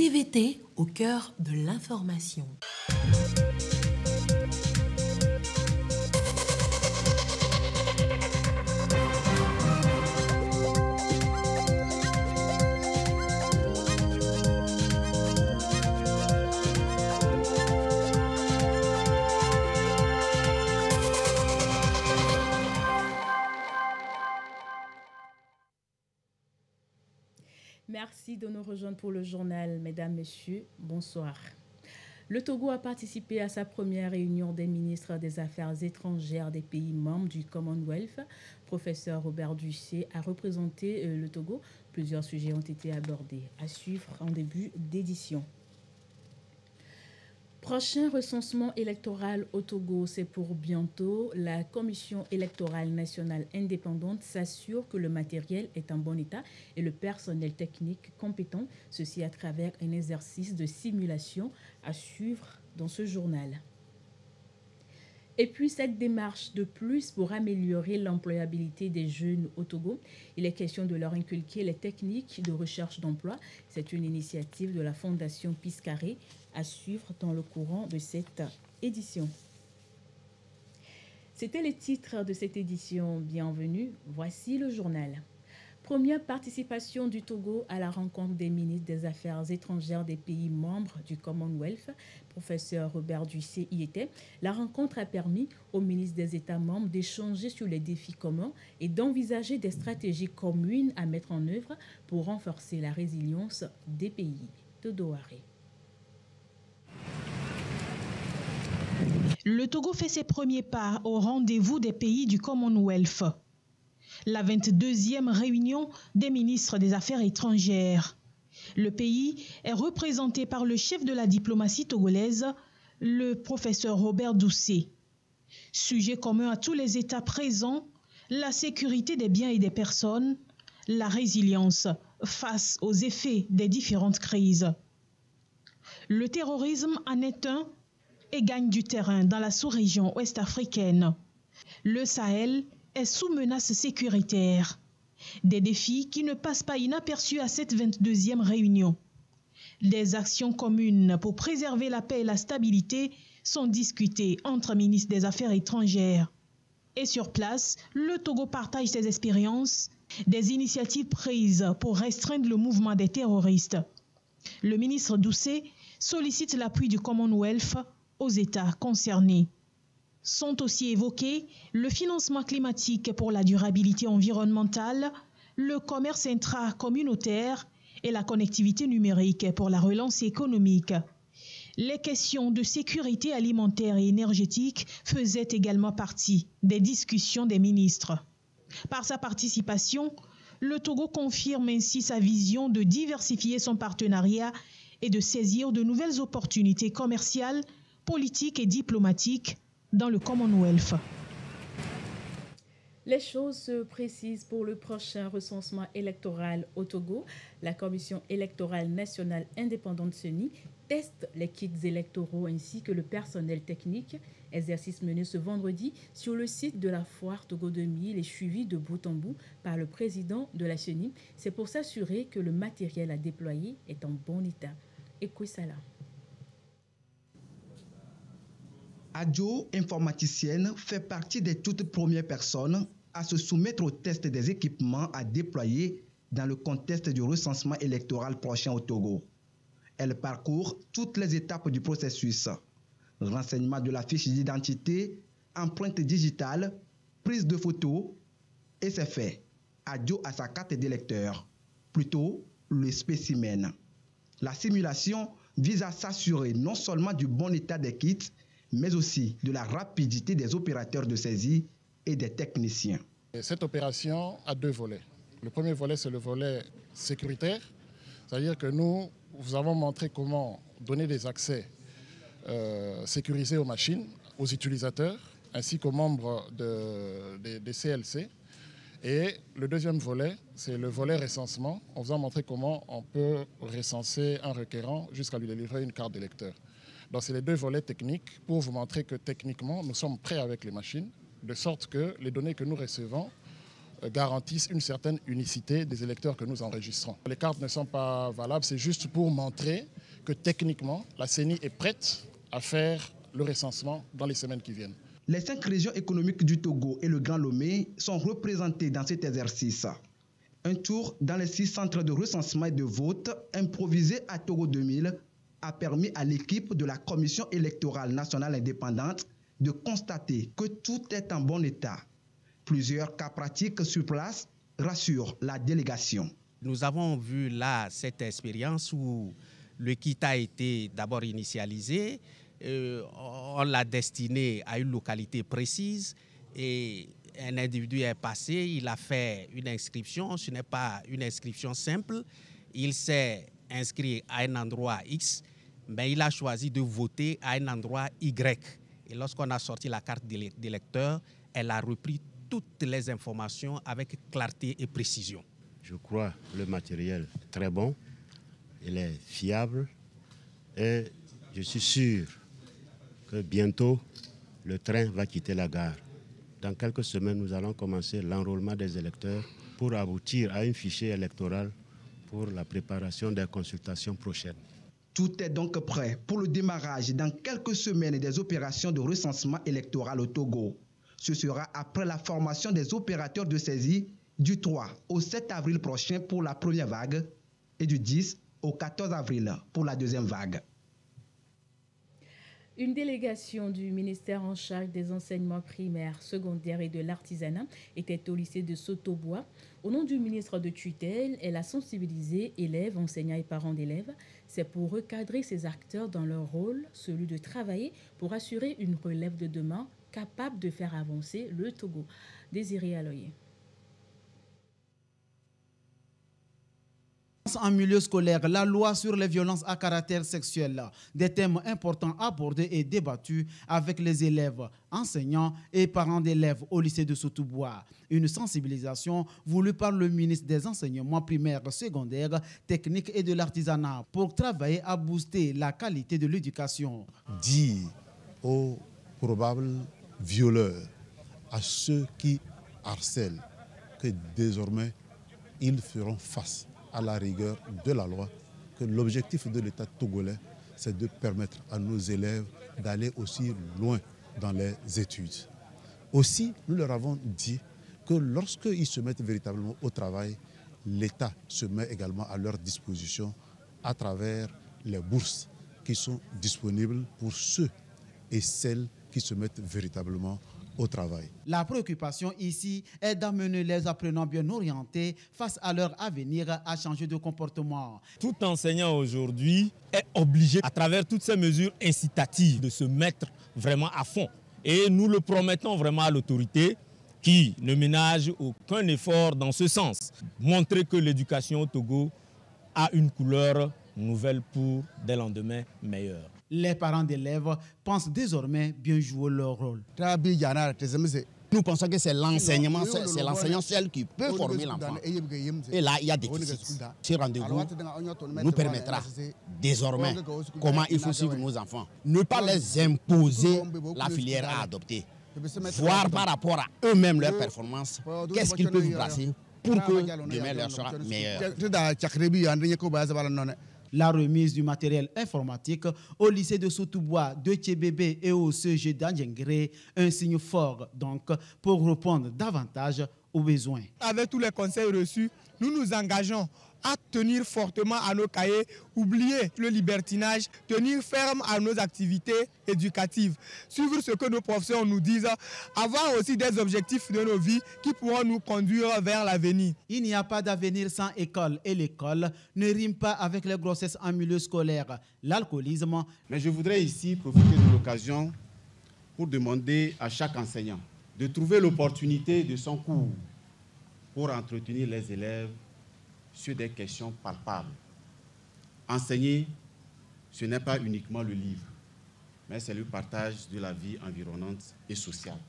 TVT au cœur de l'information. Merci de nous rejoindre pour le journal. Mesdames, Messieurs, bonsoir. Le Togo a participé à sa première réunion des ministres des Affaires étrangères des pays membres du Commonwealth. Professeur Robert Dussé a représenté le Togo. Plusieurs sujets ont été abordés. À suivre en début d'édition. Prochain recensement électoral au Togo, c'est pour bientôt. La Commission électorale nationale indépendante s'assure que le matériel est en bon état et le personnel technique compétent, ceci à travers un exercice de simulation à suivre dans ce journal. Et puis cette démarche de plus pour améliorer l'employabilité des jeunes au Togo. Il est question de leur inculquer les techniques de recherche d'emploi. C'est une initiative de la Fondation Piscaré à suivre dans le courant de cette édition. C'était les titres de cette édition. Bienvenue, voici le journal. Première participation du Togo à la rencontre des ministres des Affaires étrangères des pays membres du Commonwealth. Professeur Robert Dussé y était. La rencontre a permis aux ministres des États membres d'échanger sur les défis communs et d'envisager des stratégies communes à mettre en œuvre pour renforcer la résilience des pays. Todo Aré. Le Togo fait ses premiers pas au rendez-vous des pays du Commonwealth. La 22e réunion des ministres des Affaires étrangères. Le pays est représenté par le chef de la diplomatie togolaise, le professeur Robert Dussé. Sujet commun à tous les États présents, la sécurité des biens et des personnes, la résilience face aux effets des différentes crises. Le terrorisme en est un et gagne du terrain dans la sous-région ouest-africaine. Le Sahel est sous menace sécuritaire. Des défis qui ne passent pas inaperçus à cette 22e réunion. Des actions communes pour préserver la paix et la stabilité sont discutées entre ministres des Affaires étrangères. Et sur place, le Togo partage ses expériences, des initiatives prises pour restreindre le mouvement des terroristes. Le ministre Dussé sollicite l'appui du Commonwealth aux États concernés. Sont aussi évoqués le financement climatique pour la durabilité environnementale, le commerce intracommunautaire et la connectivité numérique pour la relance économique. Les questions de sécurité alimentaire et énergétique faisaient également partie des discussions des ministres. Par sa participation, le Togo confirme ainsi sa vision de diversifier son partenariat et de saisir de nouvelles opportunités commerciales, politiques et diplomatiques dans le Commonwealth. Les choses se précisent pour le prochain recensement électoral au Togo. La Commission électorale nationale indépendante CENI teste les kits électoraux ainsi que le personnel technique. Exercice mené ce vendredi sur le site de la foire Togo 2000 et suivi de bout en bout par le président de la CENI. C'est pour s'assurer que le matériel à déployer est en bon état. Écoutez-la. Adjo, informaticienne, fait partie des toutes premières personnes à se soumettre au test des équipements à déployer dans le contexte du recensement électoral prochain au Togo. Elle parcourt toutes les étapes du processus. Renseignement de la fiche d'identité, empreinte digitale, prise de photos, et c'est fait. Adjo a sa carte d'électeur, plutôt le spécimen. La simulation vise à s'assurer non seulement du bon état des kits, mais aussi de la rapidité des opérateurs de saisie et des techniciens. Cette opération a deux volets. Le premier volet, c'est le volet sécuritaire, c'est-à-dire que nous vous avons montré comment donner des accès sécurisés aux machines, aux utilisateurs, ainsi qu'aux membres des CLC. Et le deuxième volet, c'est le volet recensement. On vous a montré comment on peut recenser un requérant jusqu'à lui délivrer une carte d'électeur. Donc c'est les deux volets techniques pour vous montrer que techniquement, nous sommes prêts avec les machines, de sorte que les données que nous recevons garantissent une certaine unicité des électeurs que nous enregistrons. Les cartes ne sont pas valables, c'est juste pour montrer que techniquement, la CENI est prête à faire le recensement dans les semaines qui viennent. Les 5 régions économiques du Togo et le Grand Lomé sont représentées dans cet exercice. Un tour dans les 6 centres de recensement et de vote improvisés à Togo 2000 a permis à l'équipe de la Commission électorale nationale indépendante de constater que tout est en bon état. Plusieurs cas pratiques sur place rassurent la délégation. Nous avons vu là cette expérience où le kit a été d'abord initialisé, on l'a destiné à une localité précise et un individu est passé, il a fait une inscription, ce n'est pas une inscription simple, il s'est inscrit à un endroit X, mais il a choisi de voter à un endroit Y. Et lorsqu'on a sorti la carte d'électeur, elle a repris toutes les informations avec clarté et précision. Je crois le matériel très bon, il est fiable et je suis sûr que bientôt le train va quitter la gare. Dans quelques semaines, nous allons commencer l'enrôlement des électeurs pour aboutir à un fichier électoral pour la préparation des consultations prochaines. Tout est donc prêt pour le démarrage dans quelques semaines des opérations de recensement électoral au Togo. Ce sera après la formation des opérateurs de saisie du 3 au 7 avril prochain pour la première vague et du 10 au 14 avril pour la deuxième vague. Une délégation du ministère en charge des enseignements primaires, secondaires et de l'artisanat était au lycée de Sotobois. Au nom du ministre de tutelle, elle a sensibilisé élèves, enseignants et parents d'élèves. C'est pour recadrer ces acteurs dans leur rôle, celui de travailler pour assurer une relève de demain capable de faire avancer le Togo. Désiré Aloye. En milieu scolaire, la loi sur les violences à caractère sexuel, des thèmes importants abordés et débattus avec les élèves, enseignants et parents d'élèves au lycée de Sotobois. Une sensibilisation voulue par le ministre des enseignements primaires, secondaires, techniques et de l'artisanat pour travailler à booster la qualité de l'éducation. Dire aux probables violeurs, à ceux qui harcèlent, que désormais ils feront face à la rigueur de la loi, que l'objectif de l'État togolais, c'est de permettre à nos élèves d'aller aussi loin dans les études. Aussi, nous leur avons dit que lorsqu'ils se mettent véritablement au travail, l'État se met également à leur disposition à travers les bourses qui sont disponibles pour ceux et celles qui se mettent véritablement au travail. La préoccupation ici est d'amener les apprenants bien orientés face à leur avenir à changer de comportement. Tout enseignant aujourd'hui est obligé, à travers toutes ces mesures incitatives, de se mettre vraiment à fond. Et nous le promettons vraiment à l'autorité qui ne ménage aucun effort dans ce sens. Montrer que l'éducation au Togo a une couleur nouvelle pour des lendemains meilleurs. Les parents d'élèves pensent désormais bien jouer leur rôle. Nous pensons que c'est l'enseignement, c'est l'enseignant seul qui peut former l'enfant. Et là, il y a des déficits. Ce rendez-vous nous permettra désormais comment il faut suivre nos enfants. Ne pas les imposer la filière à adopter. Voir par rapport à eux-mêmes leur performance, qu'est-ce qu'ils peuvent brasser pour que demain leur soit meilleur. La remise du matériel informatique au lycée de Sotobois, de Tchébébé et au CG d'Andjengré, un signe fort donc pour répondre davantage aux besoins. Avec tous les conseils reçus, nous nous engageons à tenir fortement à nos cahiers, oublier le libertinage, tenir ferme à nos activités éducatives, suivre ce que nos professeurs nous disent, avoir aussi des objectifs de nos vies qui pourront nous conduire vers l'avenir. Il n'y a pas d'avenir sans école et l'école ne rime pas avec les grossesses en milieu scolaire, l'alcoolisme. Mais je voudrais ici profiter de l'occasion pour demander à chaque enseignant de trouver l'opportunité de son cours pour entretenir les élèves sur des questions palpables. Enseigner, ce n'est pas uniquement le livre, mais c'est le partage de la vie environnante et sociale.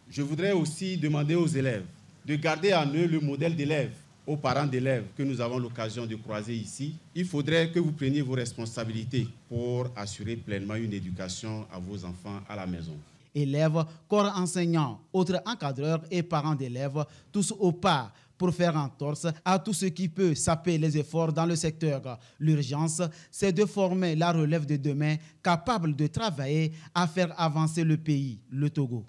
Je voudrais aussi demander aux élèves de garder en eux le modèle d'élève, aux parents d'élèves que nous avons l'occasion de croiser ici. Il faudrait que vous preniez vos responsabilités pour assurer pleinement une éducation à vos enfants à la maison. élèves, corps enseignants, autres encadreurs et parents d'élèves, tous au pas pour faire entorse à tout ce qui peut saper les efforts dans le secteur. L'urgence, c'est de former la relève de demain capable de travailler à faire avancer le pays, le Togo.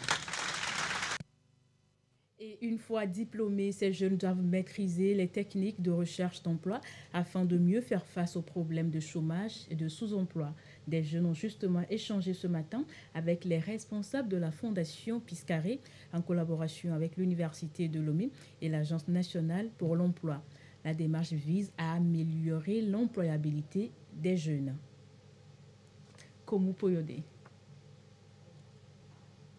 Et une fois diplômés, ces jeunes doivent maîtriser les techniques de recherche d'emploi afin de mieux faire face aux problèmes de chômage et de sous-emploi. Des jeunes ont justement échangé ce matin avec les responsables de la Fondation Piscaré en collaboration avec l'Université de Lomé et l'Agence nationale pour l'emploi. La démarche vise à améliorer l'employabilité des jeunes. Komu Poyode.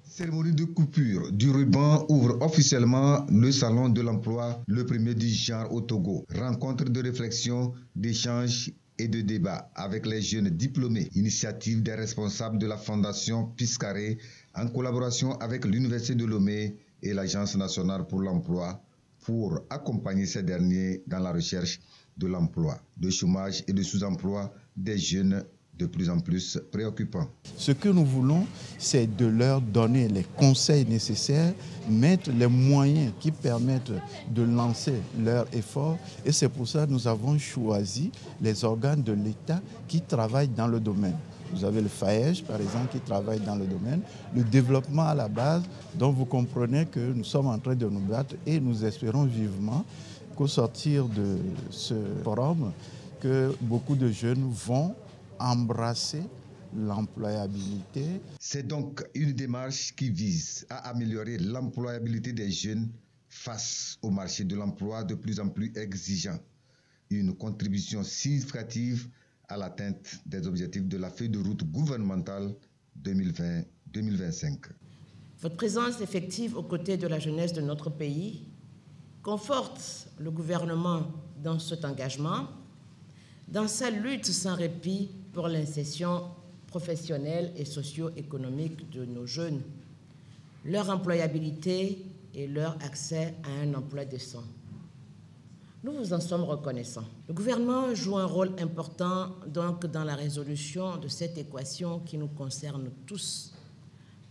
Cérémonie de coupure du ruban ouvre officiellement le salon de l'emploi, le premier du genre au Togo. Rencontre de réflexion, d'échange et de débat avec les jeunes diplômés. Initiative des responsables de la Fondation Piscaré en collaboration avec l'Université de Lomé et l'Agence nationale pour l'emploi pour accompagner ces derniers dans la recherche de l'emploi, de chômage et de sous-emploi des jeunes de plus en plus préoccupants. Ce que nous voulons, c'est de leur donner les conseils nécessaires, mettre les moyens qui permettent de lancer leurs efforts. Et c'est pour ça que nous avons choisi les organes de l'État qui travaillent dans le domaine. Vous avez le FAEJ, par exemple, qui travaille dans le domaine. Le développement à la base, dont vous comprenez que nous sommes en train de nous battre et nous espérons vivement qu'au sortir de ce forum, que beaucoup de jeunes vont embrasser l'employabilité. C'est donc une démarche qui vise à améliorer l'employabilité des jeunes face au marché de l'emploi de plus en plus exigeant. Une contribution significative à l'atteinte des objectifs de la feuille de route gouvernementale 2020-2025. Votre présence effective aux côtés de la jeunesse de notre pays conforte le gouvernement dans cet engagement, dans sa lutte sans répit pour l'insertion professionnelle et socio-économique de nos jeunes, leur employabilité et leur accès à un emploi décent. Nous vous en sommes reconnaissants. Le gouvernement joue un rôle important donc dans la résolution de cette équation qui nous concerne tous,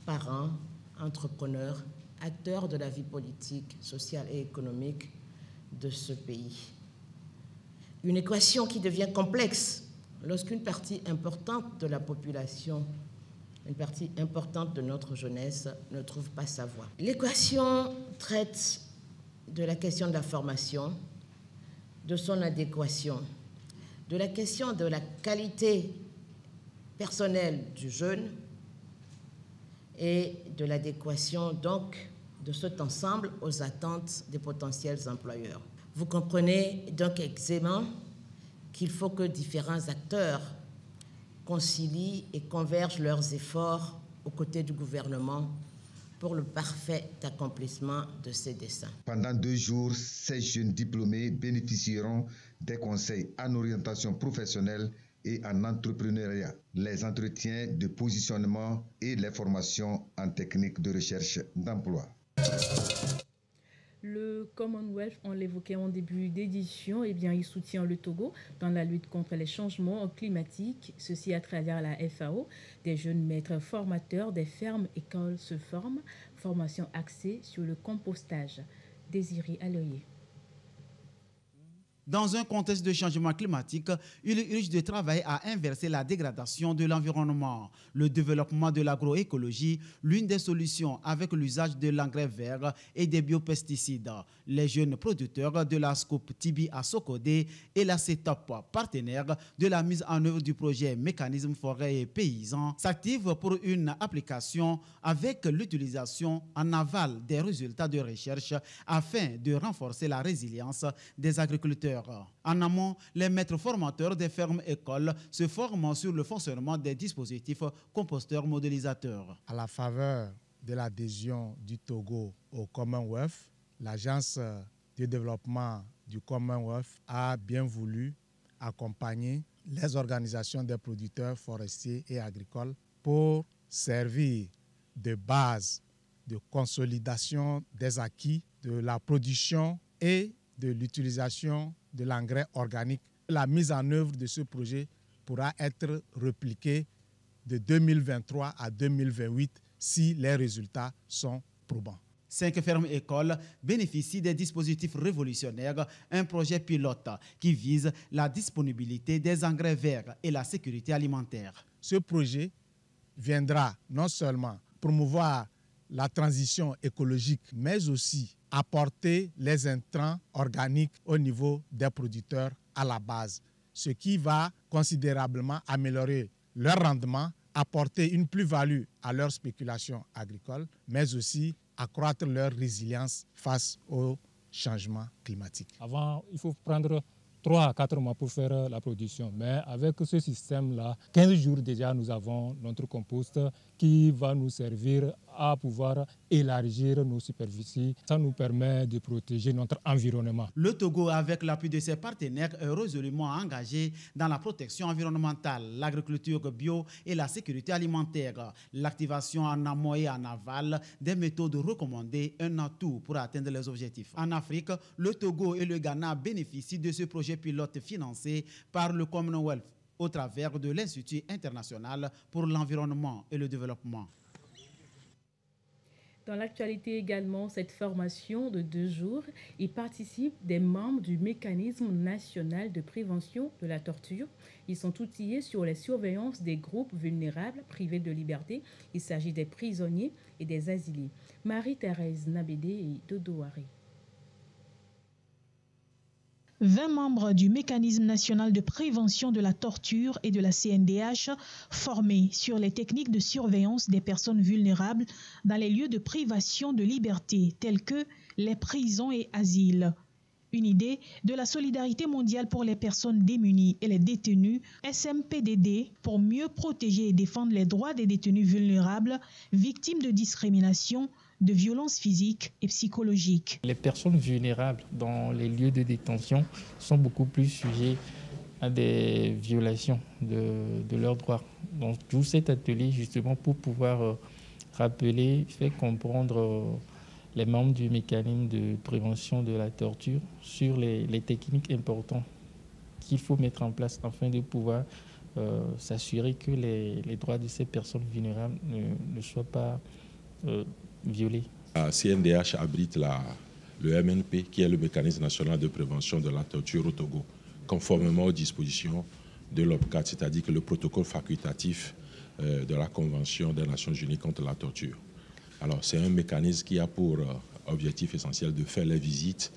parents, entrepreneurs, acteurs de la vie politique, sociale et économique de ce pays. Une équation qui devient complexe lorsqu'une partie importante de la population, une partie importante de notre jeunesse ne trouve pas sa voie. L'équation traite de la question de la formation, de son adéquation, de la question de la qualité personnelle du jeune et de l'adéquation donc de cet ensemble aux attentes des potentiels employeurs. Vous comprenez donc aisément qu'il faut que différents acteurs concilient et convergent leurs efforts aux côtés du gouvernement pour le parfait accomplissement de ces desseins. Pendant 2 jours, ces jeunes diplômés bénéficieront des conseils en orientation professionnelle et en entrepreneuriat, les entretiens de positionnement et les formations en technique de recherche d'emploi. Le Commonwealth, on l'évoquait en début d'édition, il soutient le Togo dans la lutte contre les changements climatiques, ceci à travers la FAO. Des jeunes maîtres formateurs des fermes écoles se forment, formation axée sur le compostage. Désiré Aloyer. Dans un contexte de changement climatique, il urge de travailler à inverser la dégradation de l'environnement. Le développement de l'agroécologie, l'une des solutions avec l'usage de l'engrais vert et des biopesticides. Les jeunes producteurs de la SCOP Tibi à Sokodé et la CETOP, partenaire de la mise en œuvre du projet Mécanisme forêt et paysan, s'activent pour une application avec l'utilisation en aval des résultats de recherche afin de renforcer la résilience des agriculteurs. En amont, les maîtres formateurs des fermes-écoles se forment sur le fonctionnement des dispositifs composteurs modélisateurs. À la faveur de l'adhésion du Togo au Commonwealth, l'Agence de développement du Commonwealth a bien voulu accompagner les organisations des producteurs forestiers et agricoles pour servir de base de consolidation des acquis de la production et de l'utilisation de l'engrais organique. La mise en œuvre de ce projet pourra être répliquée de 2023 à 2028 si les résultats sont probants. 5 fermes-écoles bénéficient des dispositifs révolutionnaires, un projet pilote qui vise la disponibilité des engrais verts et la sécurité alimentaire. Ce projet viendra non seulement promouvoir la transition écologique, mais aussi apporter les intrants organiques au niveau des producteurs à la base, ce qui va considérablement améliorer leur rendement, apporter une plus-value à leur spéculation agricole, mais aussi accroître leur résilience face au changement climatique. Avant, il faut prendre 3 à 4 mois pour faire la production. Mais avec ce système-là, 15 jours déjà, nous avons notre compost qui va nous servir à pouvoir élargir nos superficies. Ça nous permet de protéger notre environnement. Le Togo, avec l'appui de ses partenaires, est résolument engagé dans la protection environnementale, l'agriculture bio et la sécurité alimentaire. L'activation en amont et en aval des méthodes recommandées, un atout pour atteindre les objectifs. En Afrique, le Togo et le Ghana bénéficient de ce projet pilote financé par le Commonwealth au travers de l'Institut international pour l'environnement et le développement. Dans l'actualité également, cette formation de 2 jours, y participent des membres du mécanisme national de prévention de la torture. Ils sont outillés sur la surveillance des groupes vulnérables privés de liberté. Il s'agit des prisonniers et des asiliés. Marie-Thérèse Nabédé et Dodo Haré. 20 membres du mécanisme national de prévention de la torture et de la CNDH formés sur les techniques de surveillance des personnes vulnérables dans les lieux de privation de liberté tels que les prisons et asiles. Une idée de la solidarité mondiale pour les personnes démunies et les détenus, SMPDD, pour mieux protéger et défendre les droits des détenus vulnérables, victimes de discrimination, de violences physiques et psychologiques. Les personnes vulnérables dans les lieux de détention sont beaucoup plus sujets à des violations de leurs droits. Donc tout cet atelier justement pour pouvoir rappeler, faire comprendre les membres du mécanisme de prévention de la torture sur les techniques importantes qu'il faut mettre en place afin de pouvoir s'assurer que les droits de ces personnes vulnérables ne soient pas violés. La CNDH abrite le MNP, qui est le mécanisme national de prévention de la torture au Togo, conformément aux dispositions de l'OPCAT, c'est-à-dire que le protocole facultatif de la Convention des Nations Unies contre la torture. Alors, c'est un mécanisme qui a pour objectif essentiel de faire les visites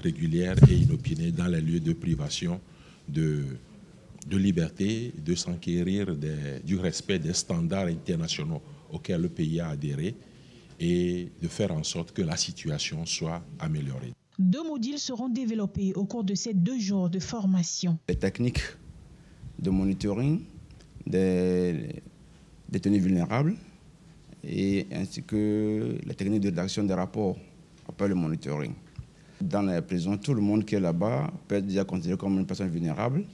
régulières et inopinées dans les lieux de privation de liberté, de s'enquérir du respect des standards internationaux auxquels le pays a adhéré et de faire en sorte que la situation soit améliorée. 2 modules seront développés au cours de ces 2 jours de formation. Les techniques de monitoring des détenus vulnérables et ainsi que les techniques de rédaction des rapports après le monitoring. Dans les prisons, tout le monde qui est là-bas peut être déjà considéré comme une personne vulnérable,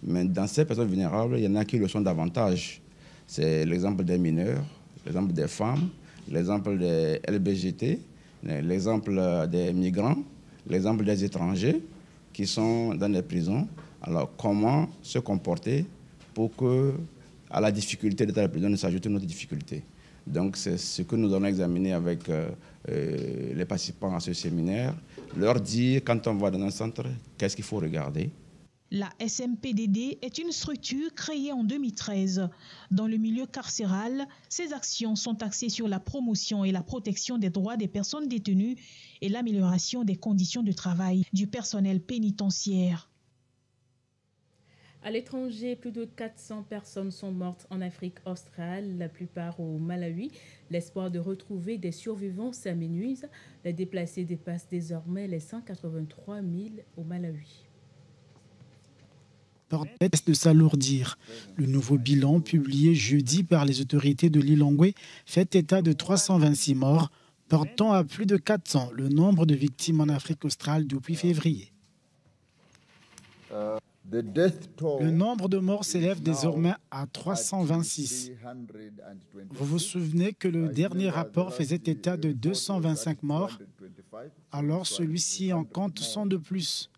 mais dans ces personnes vulnérables, il y en a qui le sont davantage. C'est l'exemple des mineurs, l'exemple des femmes, l'exemple des LBGT, l'exemple des migrants, l'exemple des étrangers qui sont dans les prisons. Alors, comment se comporter pour que, à la difficulté d'être à la prison, ne s'ajoute une autre difficulté. Donc, c'est ce que nous allons examiner avec les participants à ce séminaire, leur dire, quand on va dans un centre, qu'est-ce qu'il faut regarder. La SMPDD est une structure créée en 2013. Dans le milieu carcéral, ses actions sont axées sur la promotion et la protection des droits des personnes détenues et l'amélioration des conditions de travail du personnel pénitentiaire. À l'étranger, plus de 400 personnes sont mortes en Afrique australe, la plupart au Malawi. L'espoir de retrouver des survivants s'amenuise. Les déplacés dépassent désormais les 183 000 au Malawi. De s'alourdir. Le nouveau bilan publié jeudi par les autorités de Lilongwe fait état de 326 morts, portant à plus de 400 le nombre de victimes en Afrique australe depuis février. Le nombre de morts s'élève désormais à 326. Vous vous souvenez que le dernier rapport faisait état de 225 morts, alors celui-ci en compte 100 de plus.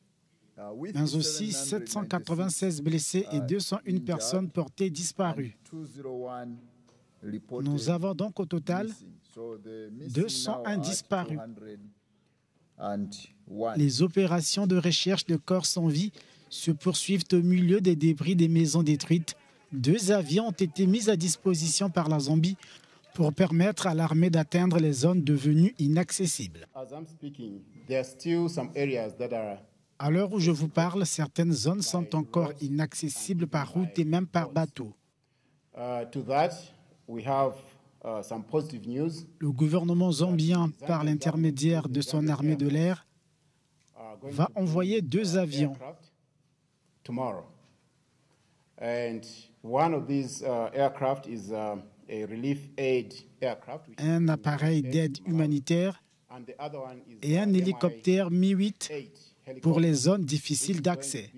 Mais aussi 796 blessés et 201 personnes portées disparues. Nous avons donc au total 201 disparus. Les opérations de recherche de corps sans vie se poursuivent au milieu des débris des maisons détruites. 2 avions ont été mis à disposition par la Zambie pour permettre à l'armée d'atteindre les zones devenues inaccessibles. À l'heure où je vous parle, certaines zones sont encore inaccessibles par route et même par bateau. Le gouvernement zambien, par l'intermédiaire de son armée de l'air, va envoyer 2 avions. Un appareil d'aide humanitaire et un hélicoptère Mi-8 pour les zones difficiles d'accès.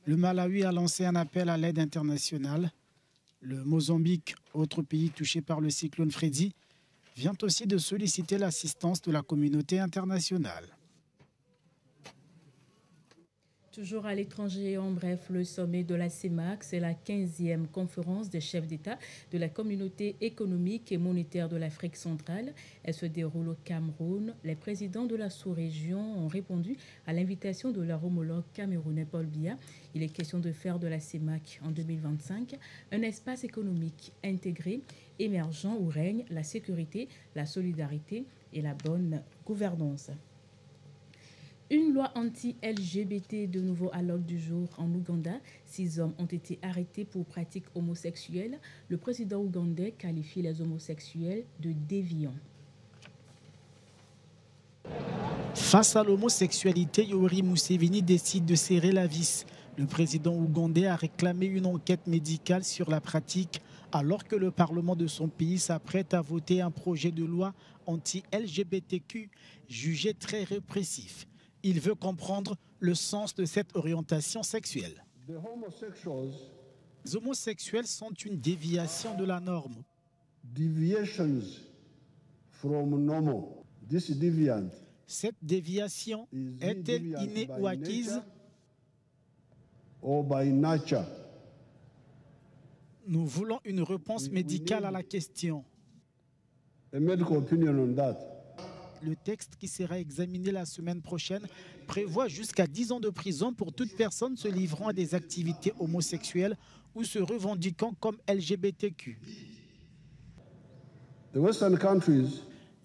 Le Malawi a lancé un appel à l'aide internationale. Le Mozambique, autre pays touché par le cyclone Freddy, vient aussi de solliciter l'assistance de la communauté internationale. Toujours à l'étranger, en bref, le sommet de la CEMAC, c'est la 15e conférence des chefs d'État de la communauté économique et monétaire de l'Afrique centrale. Elle se déroule au Cameroun. Les présidents de la sous-région ont répondu à l'invitation de leur homologue camerounais Paul Biya. Il est question de faire de la CEMAC en 2025 un espace économique intégré, émergent où règne la sécurité, la solidarité et la bonne gouvernance. Une loi anti-LGBT de nouveau à l'ordre du jour en Ouganda. 6 hommes ont été arrêtés pour pratiques homosexuelles. Le président ougandais qualifie les homosexuels de déviants. Face à l'homosexualité, Yoweri Museveni décide de serrer la vis. Le président ougandais a réclamé une enquête médicale sur la pratique alors que le Parlement de son pays s'apprête à voter un projet de loi anti-LGBTQ jugé très répressif. Il veut comprendre le sens de cette orientation sexuelle. Les homosexuels sont une déviation de la norme. Cette déviation est-elle innée ou acquise? Nous voulons une réponse médicale à la question. Le texte qui sera examiné la semaine prochaine prévoit jusqu'à 10 ans de prison pour toute personne se livrant à des activités homosexuelles ou se revendiquant comme LGBTQ.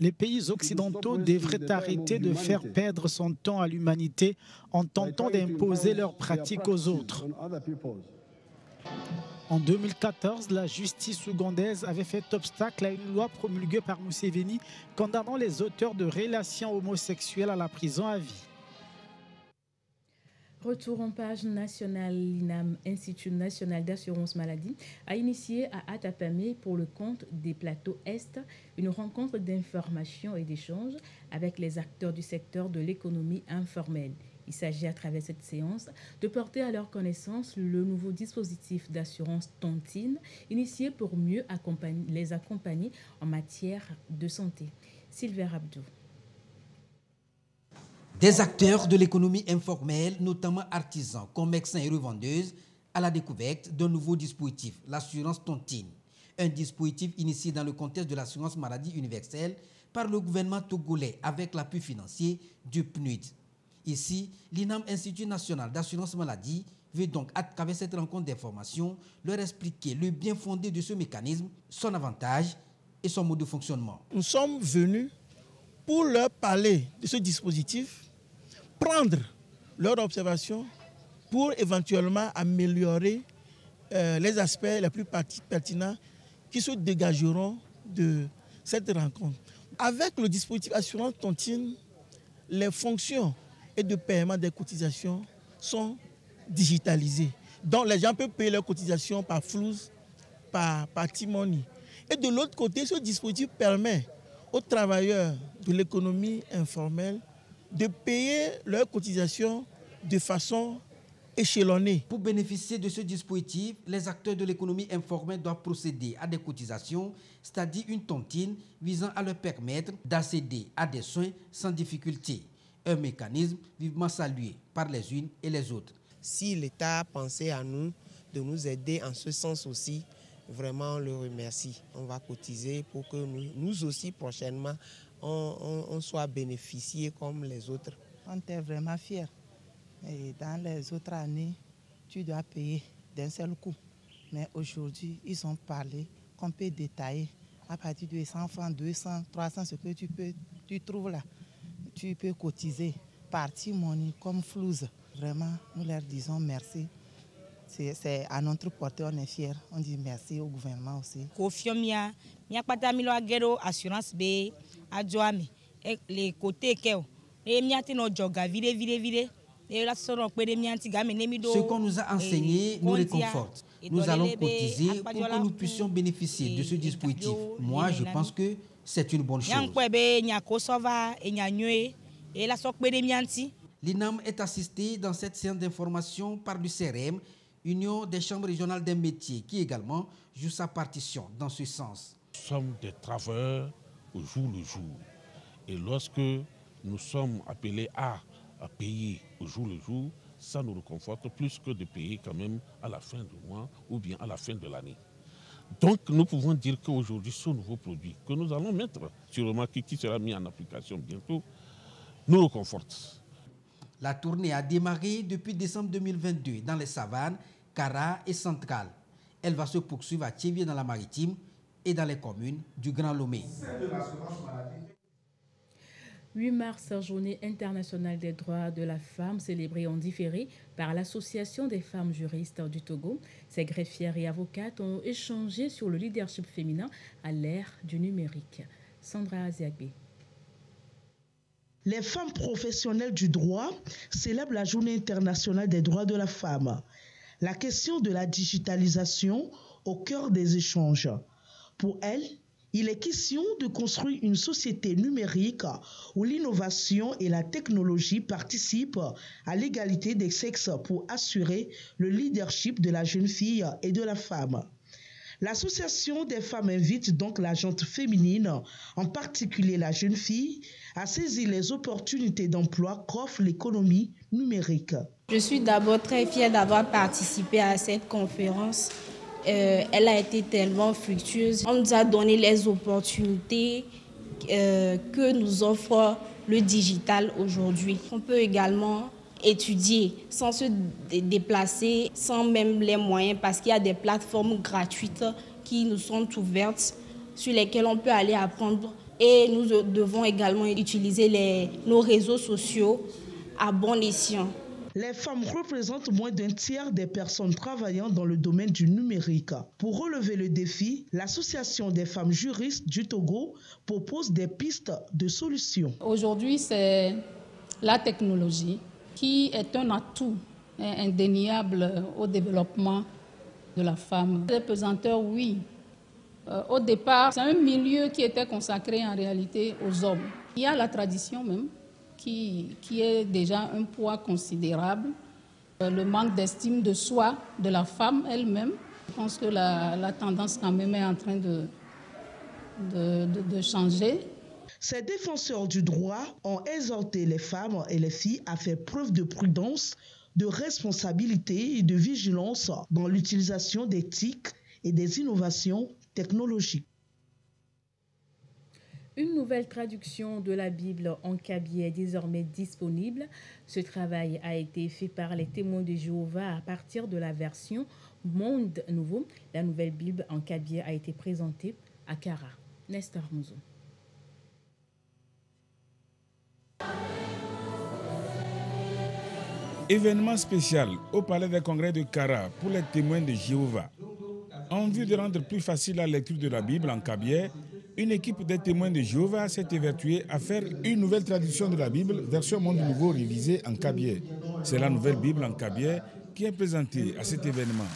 Les pays occidentaux devraient arrêter de faire perdre son temps à l'humanité en tentant d'imposer leurs pratiques aux autres. En 2014, la justice ougandaise avait fait obstacle à une loi promulguée par Museveni condamnant les auteurs de relations homosexuelles à la prison à vie. Retour en page nationale, l'INAM, Institut national d'assurance maladie, a initié à Atapamé pour le compte des plateaux Est une rencontre d'information et d'échange avec les acteurs du secteur de l'économie informelle. Il s'agit à travers cette séance de porter à leur connaissance le nouveau dispositif d'assurance tontine initié pour mieux les accompagner en matière de santé. Sylvain Abdou. Des acteurs de l'économie informelle, notamment artisans, commerçants et revendeuses, à la découverte d'un nouveau dispositif, l'assurance tontine. Un dispositif initié dans le contexte de l'assurance maladie universelle par le gouvernement togolais avec l'appui financier du PNUD. Ici, l'INAM, Institut national d'assurance maladie, veut donc, à travers cette rencontre d'information, leur expliquer le bien fondé de ce mécanisme, son avantage et son mode de fonctionnement. Nous sommes venus pour leur parler de ce dispositif, prendre leurs observations pour éventuellement améliorer les aspects les plus pertinents qui se dégageront de cette rencontre. Avec le dispositif assurance tontine, les fonctions et de paiement des cotisations sont digitalisées. Donc les gens peuvent payer leurs cotisations par flux, par T-Money. Et de l'autre côté, ce dispositif permet aux travailleurs de l'économie informelle de payer leurs cotisations de façon échelonnée. Pour bénéficier de ce dispositif, les acteurs de l'économie informelle doivent procéder à des cotisations, c'est-à-dire une tontine visant à leur permettre d'accéder à des soins sans difficulté. Un mécanisme vivement salué par les unes et les autres. Si l'État pensait à nous, de nous aider en ce sens aussi, vraiment on le remercie. On va cotiser pour que nous aussi prochainement, on soit bénéficiés comme les autres. On est vraiment fiers. Et dans les autres années, tu dois payer d'un seul coup. Mais aujourd'hui, ils ont parlé qu'on peut détailler à partir de 100 francs, 200, 300, ce que tu trouves là. Tu peux cotiser partie money comme flouze. Vraiment, nous leur disons merci. C'est à notre portée, on est fiers. On dit merci au gouvernement aussi. Assurance B, les côtés ce qu'on nous a enseigné nous réconforte. Nous allons cotiser pour que nous puissions bénéficier de ce dispositif. Moi, je pense que c'est une bonne chose. L'INAM est assisté dans cette séance d'information par le CRM, Union des chambres régionales des métiers, qui également joue sa partition dans ce sens. Nous sommes des travailleurs au jour le jour. Et lorsque nous sommes appelés à payer au jour le jour, ça nous réconforte plus que de payer quand même à la fin du mois ou bien à la fin de l'année. Donc nous pouvons dire qu'aujourd'hui, ce nouveau produit que nous allons mettre sur le marché, qui sera mis en application bientôt, nous réconforte. La tournée a démarré depuis décembre 2022 dans les savanes, Kara et Centrale. Elle va se poursuivre à Thiévier dans la Maritime et dans les communes du Grand Lomé. 8 mars, journée internationale des droits de la femme, célébrée en différé par l'Association des femmes juristes du Togo. Ces greffières et avocates ont échangé sur le leadership féminin à l'ère du numérique. Sandra Aziagbe. Les femmes professionnelles du droit célèbrent la Journée internationale des droits de la femme. La question de la digitalisation au cœur des échanges. Pour elles, il est question de construire une société numérique où l'innovation et la technologie participent à l'égalité des sexes pour assurer le leadership de la jeune fille et de la femme. L'Association des femmes invite donc la gente féminine, en particulier la jeune fille, à saisir les opportunités d'emploi qu'offre l'économie numérique. Je suis d'abord très fière d'avoir participé à cette conférence. Elle a été tellement fructueuse. On nous a donné les opportunités que nous offre le digital aujourd'hui. On peut également étudier sans se déplacer, sans même les moyens, parce qu'il y a des plateformes gratuites qui nous sont ouvertes, sur lesquelles on peut aller apprendre. Et nous devons également utiliser nos réseaux sociaux à bon escient. Les femmes représentent moins d'un tiers des personnes travaillant dans le domaine du numérique. Pour relever le défi, l'Association des femmes juristes du Togo propose des pistes de solutions. Aujourd'hui, c'est la technologie qui est un atout indéniable au développement de la femme. Les pesanteurs, oui. Au départ, c'est un milieu qui était consacré en réalité aux hommes. Il y a la tradition même, qui est déjà un poids considérable. Le manque d'estime de soi de la femme elle-même. Je pense que la tendance quand même est en train de changer. Ces défenseurs du droit ont exhorté les femmes et les filles à faire preuve de prudence, de responsabilité et de vigilance dans l'utilisation des TIC et des innovations technologiques. Une nouvelle traduction de la Bible en kabylie est désormais disponible. Ce travail a été fait par les témoins de Jéhovah à partir de la version Monde Nouveau. La nouvelle Bible en kabylie a été présentée à Kara. Nestor Mouzo. Événement spécial au Palais des Congrès de Kara pour les témoins de Jéhovah. En vue de rendre plus facile la lecture de la Bible en kabylie, une équipe des témoins de Jéhovah s'est évertuée à faire une nouvelle traduction de la Bible, version Monde Nouveau révisée en kabylie. C'est la nouvelle Bible en kabylie qui est présentée à cet événement.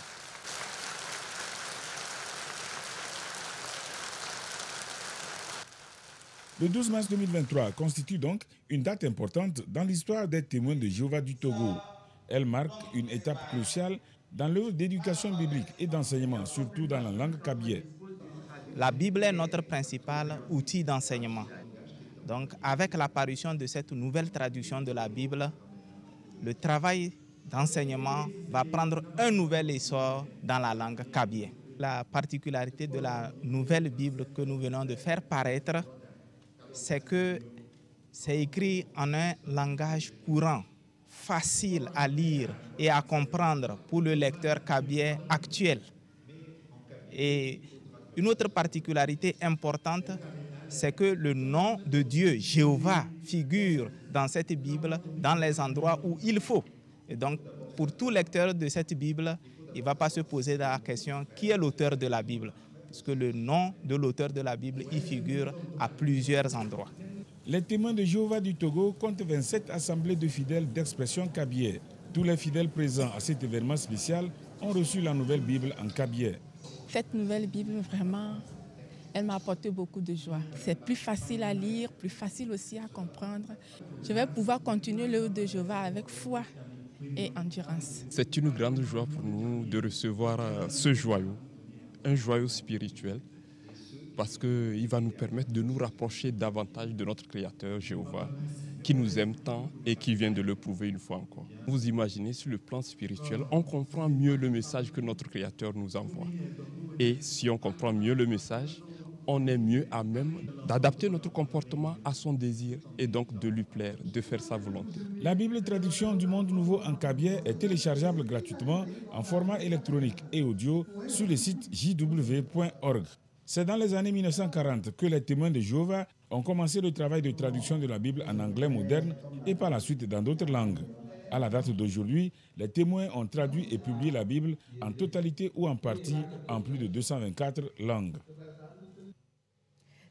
Le 12 mars 2023 constitue donc une date importante dans l'histoire des témoins de Jéhovah du Togo. Elle marque une étape cruciale dans l'œuvre d'éducation biblique et d'enseignement, surtout dans la langue kabylie. La Bible est notre principal outil d'enseignement. Donc, avec l'apparition de cette nouvelle traduction de la Bible, le travail d'enseignement va prendre un nouvel essor dans la langue kabyé. La particularité de la nouvelle Bible que nous venons de faire paraître, c'est que c'est écrit en un langage courant, facile à lire et à comprendre pour le lecteur kabyé actuel. Et une autre particularité importante, c'est que le nom de Dieu, Jéhovah, figure dans cette Bible dans les endroits où il faut. Et donc, pour tout lecteur de cette Bible, il ne va pas se poser la question qui est l'auteur de la Bible, parce que le nom de l'auteur de la Bible y figure à plusieurs endroits. Les témoins de Jéhovah du Togo comptent 27 assemblées de fidèles d'expression kabyé. Tous les fidèles présents à cet événement spécial ont reçu la nouvelle Bible en kabyé. Cette nouvelle Bible, vraiment, elle m'a apporté beaucoup de joie. C'est plus facile à lire, plus facile aussi à comprendre. Je vais pouvoir continuer l'œuvre de Jéhovah avec foi et endurance. C'est une grande joie pour nous de recevoir ce joyau, un joyau spirituel, parce qu'il va nous permettre de nous rapprocher davantage de notre Créateur Jéhovah, qui nous aime tant et qui vient de le prouver une fois encore. Vous imaginez, sur le plan spirituel, on comprend mieux le message que notre Créateur nous envoie. Et si on comprend mieux le message, on est mieux à même d'adapter notre comportement à son désir et donc de lui plaire, de faire sa volonté. La Bible Traduction du Monde Nouveau en kabyé est téléchargeable gratuitement en format électronique et audio sur le site jw.org. C'est dans les années 1940 que les témoins de Jéhovah ont commencé le travail de traduction de la Bible en anglais moderne et par la suite dans d'autres langues. À la date d'aujourd'hui, les témoins ont traduit et publié la Bible en totalité ou en partie en plus de 224 langues.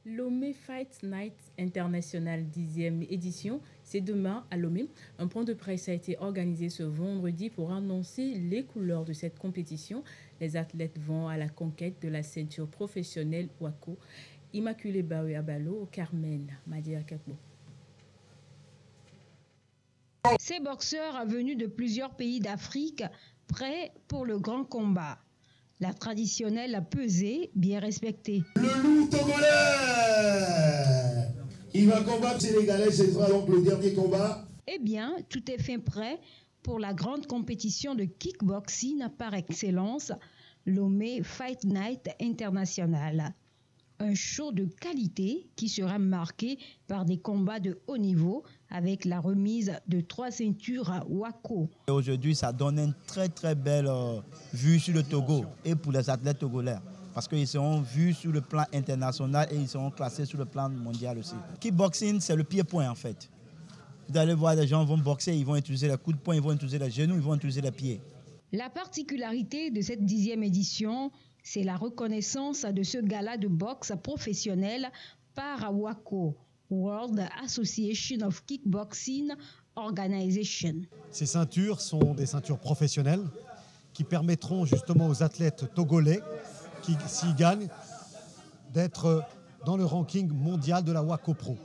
Lomé Fight Night International 10e édition, c'est demain à Lomé. Un point de presse a été organisé ce vendredi pour annoncer les couleurs de cette compétition. Les athlètes vont à la conquête de la ceinture professionnelle WACO. Immaculée Bawe Abalo, Carmen Madia Kakbo. Ces boxeurs venus de plusieurs pays d'Afrique, prêts pour le grand combat. La traditionnelle pesée, bien respectée. Le loup togolais, il va combattre sénégalais, ce sera donc le dernier combat. Eh bien, tout est fin prêt pour la grande compétition de kickboxing par excellence, Lomé Fight Night International. Un show de qualité qui sera marqué par des combats de haut niveau avec la remise de 3 ceintures à WACO. Aujourd'hui, ça donne une très belle vue sur le Togo et pour les athlètes togolais parce qu'ils seront vus sur le plan international et ils seront classés sur le plan mondial aussi. Kickboxing, c'est le pied-point en fait. Vous allez voir, les gens vont boxer, ils vont utiliser les coups de poing, ils vont utiliser les genoux, ils vont utiliser les pieds. La particularité de cette 10e édition, c'est la reconnaissance de ce gala de boxe professionnel par WACO, World Association of Kickboxing Organization. Ces ceintures sont des ceintures professionnelles qui permettront justement aux athlètes togolais qui s'y gagnent d'être dans le ranking mondial de la WACO Pro,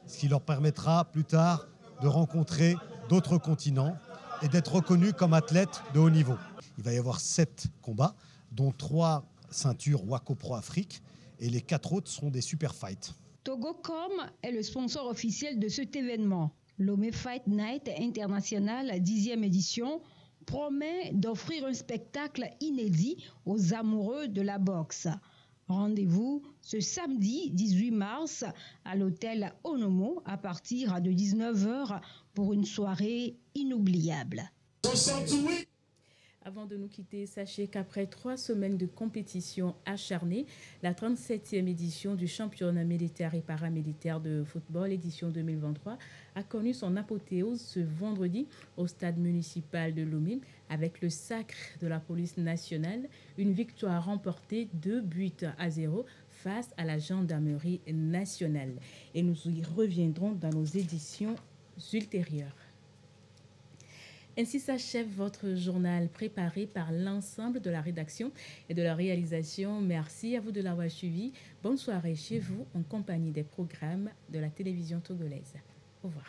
ce qui leur permettra plus tard de rencontrer d'autres continents et d'être reconnus comme athlètes de haut niveau. Il va y avoir 7 combats, dont 3 ceintures WACO Pro Afrique et les 4 autres seront des super fights. Togocom est le sponsor officiel de cet événement. Lomé Fight Night International 10e édition promet d'offrir un spectacle inédit aux amoureux de la boxe. Rendez-vous ce samedi 18 mars à l'hôtel Onomo à partir de 19h pour une soirée inoubliable. Avant de nous quitter, sachez qu'après 3 semaines de compétition acharnée, la 37e édition du championnat militaire et paramilitaire de football, édition 2023, a connu son apothéose ce vendredi au stade municipal de Lomé avec le sacre de la police nationale, une victoire remportée 2-0 face à la gendarmerie nationale. Et nous y reviendrons dans nos éditions ultérieures. Ainsi s'achève votre journal préparé par l'ensemble de la rédaction et de la réalisation. Merci à vous de l'avoir suivi. Bonne soirée chez vous en compagnie des programmes de la télévision togolaise. Au revoir.